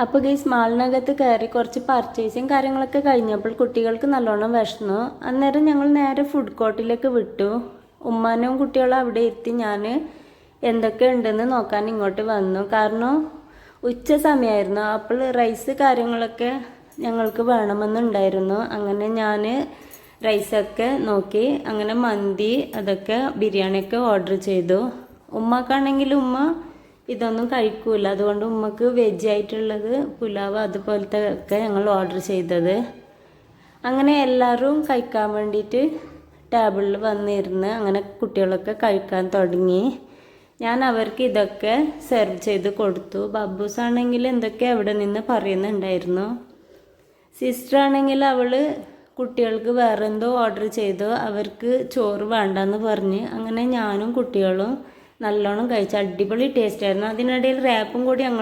അപ്പോൾ ഗൈസ് മാളിനകത്ത് കയറി കുറച്ച് പർച്ചേസിങ് കാര്യങ്ങളൊക്കെ കഴിഞ്ഞപ്പോൾ കുട്ടികൾക്ക് നല്ലോണം വിശന്നു. അന്നേരം ഞങ്ങൾ നേരെ ഫുഡ് കോർട്ടിലേക്ക് വിട്ടു. ഉമ്മാനും കുട്ടികളും അവിടെ എത്തി. ഞാൻ എന്തൊക്കെ ഉണ്ടെന്ന് നോക്കാൻ ഇങ്ങോട്ട് വന്നു. കാരണം ഉച്ച സമയമായിരുന്നു. അപ്പോൾ റൈസ് കാര്യങ്ങളൊക്കെ ഞങ്ങൾക്ക് വേണമെന്നുണ്ടായിരുന്നു. അങ്ങനെ ഞാൻ റൈസൊക്കെ നോക്കി. അങ്ങനെ മന്തി അതൊക്കെ ബിരിയാണിയൊക്കെ ഓർഡർ ചെയ്തു. ഉമ്മക്കാണെങ്കിൽ ഉമ്മ ഇതൊന്നും കഴിക്കൂല. അതുകൊണ്ട് ഉമ്മക്ക് വെജ് ആയിട്ടുള്ളത് പുലാവ് അതുപോലത്തെ ഒക്കെ ഞങ്ങൾ ഓർഡർ ചെയ്തത്. അങ്ങനെ എല്ലാവരും കഴിക്കാൻ വേണ്ടിയിട്ട് ടേബിളിൽ വന്നിരുന്ന് അങ്ങനെ കുട്ടികളൊക്കെ കഴിക്കാൻ തുടങ്ങി. ഞാൻ അവർക്ക് ഇതൊക്കെ സെർവ് ചെയ്ത് കൊടുത്തു. ബബ്ബൂസ് ആണെങ്കിൽ എന്തൊക്കെ അവിടെ നിന്ന് പറയുന്നുണ്ടായിരുന്നു. സിസ്റ്റർ ആണെങ്കിൽ അവൾ കുട്ടികൾക്ക് വേറെ എന്തോ ഓർഡർ ചെയ്തു. അവർക്ക് ചോറ് വേണ്ടെന്ന് പറഞ്ഞ് അങ്ങനെ ഞാനും കുട്ടികളും നല്ലോണം കഴിച്ചു. അടിപൊളി ടേസ്റ്റ് ആയിരുന്നു. അതിനിടയിൽ റാപ്പും കൂടി ഞങ്ങൾ